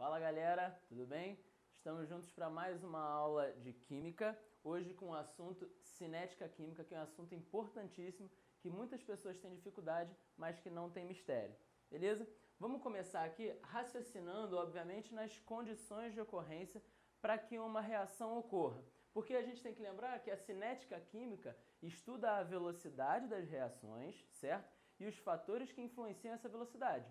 Fala galera, tudo bem? Estamos juntos para mais uma aula de Química, hoje com o assunto cinética química, que é um assunto importantíssimo, que muitas pessoas têm dificuldade, mas que não tem mistério, beleza? Vamos começar aqui raciocinando, obviamente, nas condições de ocorrência para que uma reação ocorra. Porque a gente tem que lembrar que a cinética química estuda a velocidade das reações, certo? E os fatores que influenciam essa velocidade,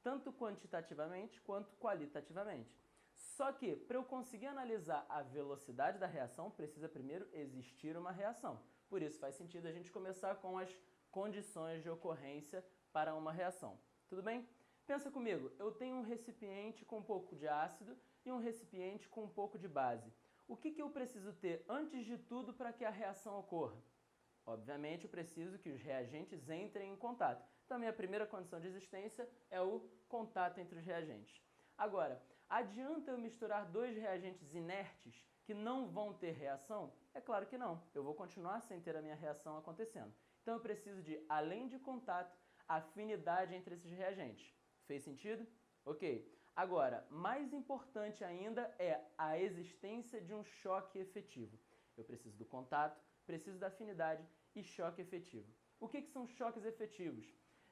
tanto quantitativamente quanto qualitativamente. Só que, para eu conseguir analisar a velocidade da reação, precisa primeiro existir uma reação. Por isso faz sentido a gente começar com as condições de ocorrência para uma reação. Tudo bem? Pensa comigo, eu tenho um recipiente com um pouco de ácido e um recipiente com um pouco de base. O que eu preciso ter antes de tudo para que a reação ocorra? Obviamente, eu preciso que os reagentes entrem em contato. Então, a minha primeira condição de existência é o contato entre os reagentes. Agora, adianta eu misturar dois reagentes inertes que não vão ter reação? É claro que não. Eu vou continuar sem ter a minha reação acontecendo. Então, eu preciso de, além de contato, afinidade entre esses reagentes. Fez sentido? Ok. Agora, mais importante ainda é a existência de um choque efetivo. Eu preciso do contato, preciso da afinidade e choque efetivo. O que são choques efetivos?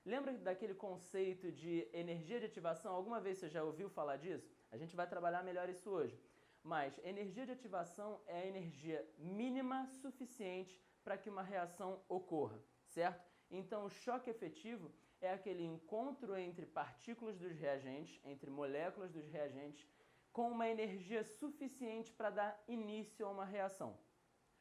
Lembra daquele conceito de energia de ativação? Alguma vez você já ouviu falar disso? A gente vai trabalhar melhor isso hoje. Mas energia de ativação é a energia mínima suficiente para que uma reação ocorra, certo? Então, o choque efetivo é aquele encontro entre partículas dos reagentes, entre moléculas dos reagentes, com uma energia suficiente para dar início a uma reação.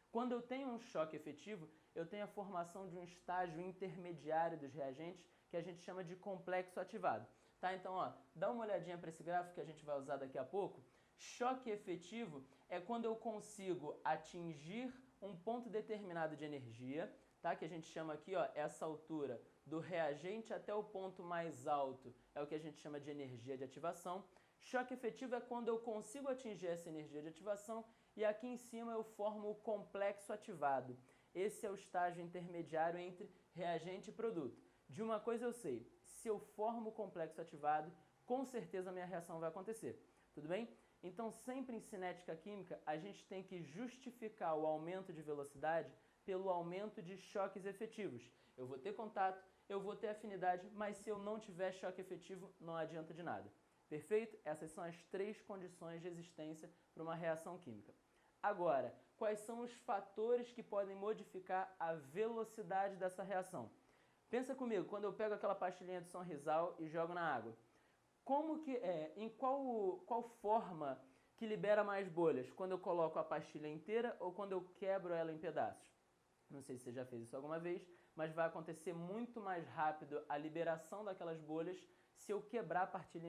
Quando eu tenho um choque efetivo, eu tenho a formação de um estágio intermediário dos reagentes, que a gente chama de complexo ativado. Tá? Então, ó, dá uma olhadinha para esse gráfico que a gente vai usar daqui a pouco. Choque efetivo é quando eu consigo atingir um ponto determinado de energia, tá? Que a gente chama aqui, ó, essa altura do reagente até o ponto mais alto, é o que a gente chama de energia de ativação. Choque efetivo é quando eu consigo atingir essa energia de ativação e aqui em cima eu formo o complexo ativado. Esse é o estágio intermediário entre reagente e produto. De uma coisa eu sei, se eu formo o complexo ativado, com certeza a minha reação vai acontecer. Tudo bem? Então, sempre em cinética química, a gente tem que justificar o aumento de velocidade pelo aumento de choques efetivos. Eu vou ter contato, eu vou ter afinidade, mas se eu não tiver choque efetivo, não adianta de nada. Perfeito? Essas são as três condições de existência para uma reação química. Agora, quais são os fatores que podem modificar a velocidade dessa reação? Pensa comigo, quando eu pego aquela pastilhinha de Sonrisal e jogo na água. Em qual forma que libera mais bolhas? Quando eu coloco a pastilha inteira ou quando eu quebro ela em pedaços? Não sei se você já fez isso alguma vez, mas vai acontecer muito mais rápido a liberação daquelas bolhas se eu quebrar a pastilha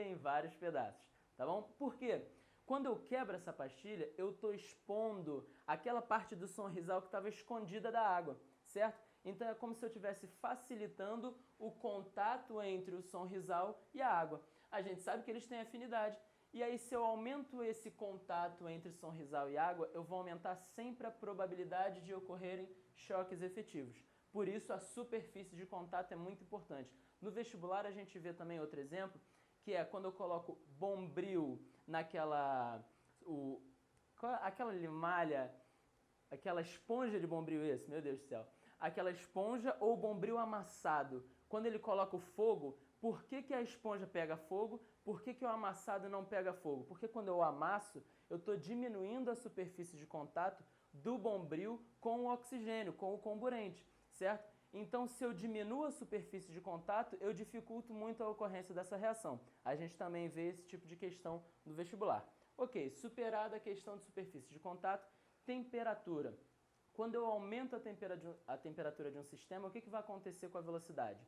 em vários pedaços, tá bom? Por quê? Quando eu quebro essa pastilha, eu estou expondo aquela parte do Sonrisal que estava escondida da água, certo? Então é como se eu estivesse facilitando o contato entre o Sonrisal e a água. A gente sabe que eles têm afinidade. E aí, se eu aumento esse contato entre Sonrisal e água, eu vou aumentar sempre a probabilidade de ocorrerem choques efetivos. Por isso, a superfície de contato é muito importante. No vestibular, a gente vê também outro exemplo, que é quando eu coloco Bombril naquela... aquela limalha, aquela esponja de Bombril, meu Deus do céu. Aquela esponja ou Bombril amassado. Quando ele coloca o fogo, por que a esponja pega fogo? Por que o amassado não pega fogo? Porque quando eu amasso, eu estou diminuindo a superfície de contato do Bombril com o oxigênio, com o comburente, certo? Então, se eu diminuo a superfície de contato, eu dificulto muito a ocorrência dessa reação. A gente também vê esse tipo de questão no vestibular. Ok, superada a questão de superfície de contato, temperatura. Quando eu aumento a temperatura de um sistema, o que vai acontecer com a velocidade?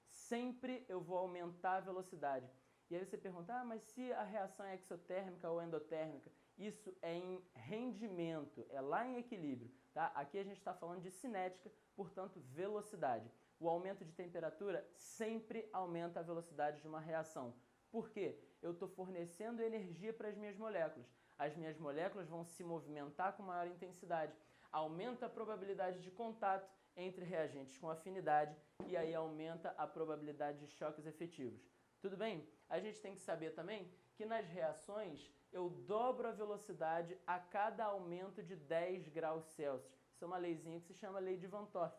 Sempre eu vou aumentar a velocidade. E aí você pergunta, mas se a reação é exotérmica ou endotérmica? Isso é em rendimento, é lá em equilíbrio. Tá? Aqui a gente está falando de cinética, portanto, velocidade. O aumento de temperatura sempre aumenta a velocidade de uma reação. Por quê? Eu estou fornecendo energia para as minhas moléculas. As minhas moléculas vão se movimentar com maior intensidade. Aumenta a probabilidade de contato entre reagentes com afinidade e aí aumenta a probabilidade de choques efetivos. Tudo bem? A gente tem que saber também que nas reações eu dobro a velocidade a cada aumento de 10 graus Celsius. Isso é uma leizinha que se chama lei de Van 't Hoff,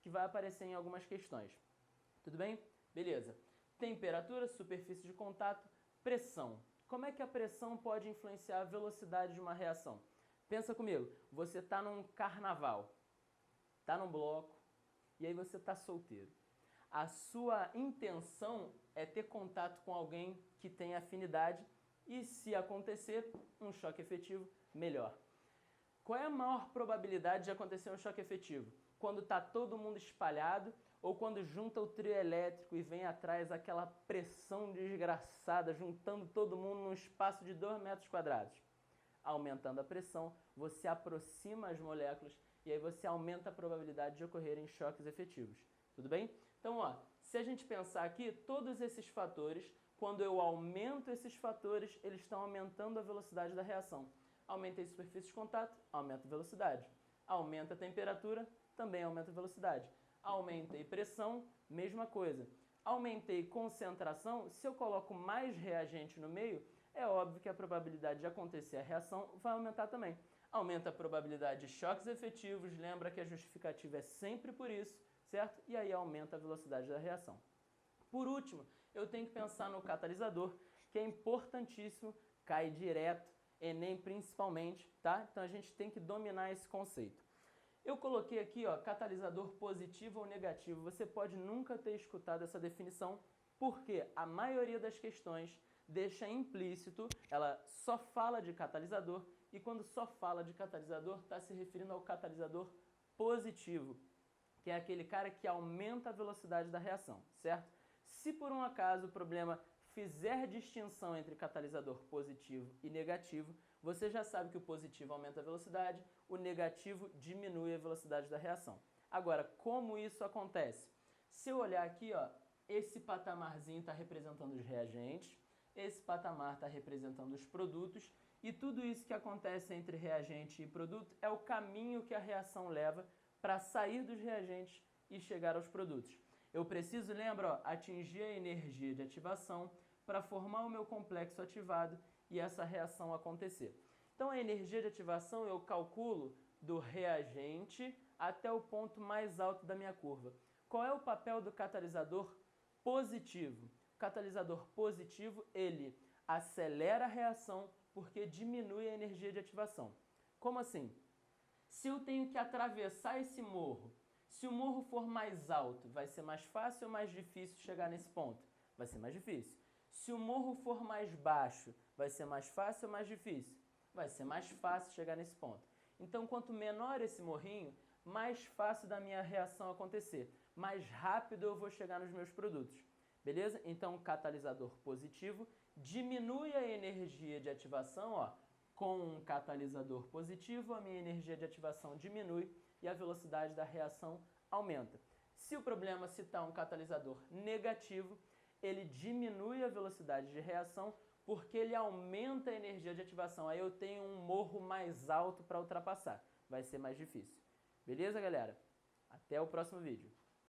que vai aparecer em algumas questões. Tudo bem? Beleza. Temperatura, superfície de contato, pressão. Como é que a pressão pode influenciar a velocidade de uma reação? Pensa comigo, você está num carnaval, está num bloco, e aí você está solteiro. A sua intenção é ter contato com alguém que tem afinidade e, se acontecer um choque efetivo, melhor. Qual é a maior probabilidade de acontecer um choque efetivo? Quando está todo mundo espalhado ou quando junta o trio elétrico e vem atrás aquela pressão desgraçada, juntando todo mundo num espaço de 2 metros quadrados. Aumentando a pressão, você aproxima as moléculas e aí você aumenta a probabilidade de ocorrerem choques efetivos. Tudo bem? Então, ó, se a gente pensar aqui, todos esses fatores, quando eu aumento esses fatores, eles estão aumentando a velocidade da reação. Aumentei a superfície de contato, aumenta a velocidade. Aumenta a temperatura, também aumenta a velocidade. Aumentei pressão, mesma coisa. Aumentei concentração, se eu coloco mais reagente no meio, é óbvio que a probabilidade de acontecer a reação vai aumentar também. Aumenta a probabilidade de choques efetivos, lembra que a justificativa é sempre por isso, certo? E aí aumenta a velocidade da reação. Por último, eu tenho que pensar no catalisador, que é importantíssimo, cai direto, Enem principalmente, tá? Então a gente tem que dominar esse conceito. Eu coloquei aqui, ó, catalisador positivo ou negativo. Você pode nunca ter escutado essa definição, porque a maioria das questões deixa implícito, ela só fala de catalisador, e quando só fala de catalisador, está se referindo ao catalisador positivo, que é aquele cara que aumenta a velocidade da reação, certo? Se por um acaso o problema fizer distinção entre catalisador positivo e negativo, você já sabe que o positivo aumenta a velocidade, o negativo diminui a velocidade da reação. Agora, como isso acontece? Se eu olhar aqui, ó, esse patamarzinho está representando os reagentes, esse patamar está representando os produtos, e tudo isso que acontece entre reagente e produto é o caminho que a reação leva para sair dos reagentes e chegar aos produtos. Eu preciso, lembra, ó, atingir a energia de ativação para formar o meu complexo ativado e essa reação acontecer. Então a energia de ativação eu calculo do reagente até o ponto mais alto da minha curva. Qual é o papel do catalisador positivo? O catalisador positivo, ele acelera a reação porque diminui a energia de ativação. Como assim? Se eu tenho que atravessar esse morro, se o morro for mais alto, vai ser mais fácil ou mais difícil chegar nesse ponto? Vai ser mais difícil. Se o morro for mais baixo, vai ser mais fácil ou mais difícil? Vai ser mais fácil chegar nesse ponto. Então, quanto menor esse morrinho, mais fácil da minha reação acontecer. Mais rápido eu vou chegar nos meus produtos. Beleza? Então, o catalisador positivo diminui a energia de ativação, ó. Com um catalisador positivo, a minha energia de ativação diminui e a velocidade da reação aumenta. Se o problema citar um catalisador negativo, ele diminui a velocidade de reação porque ele aumenta a energia de ativação. Aí eu tenho um morro mais alto para ultrapassar. Vai ser mais difícil. Beleza, galera? Até o próximo vídeo.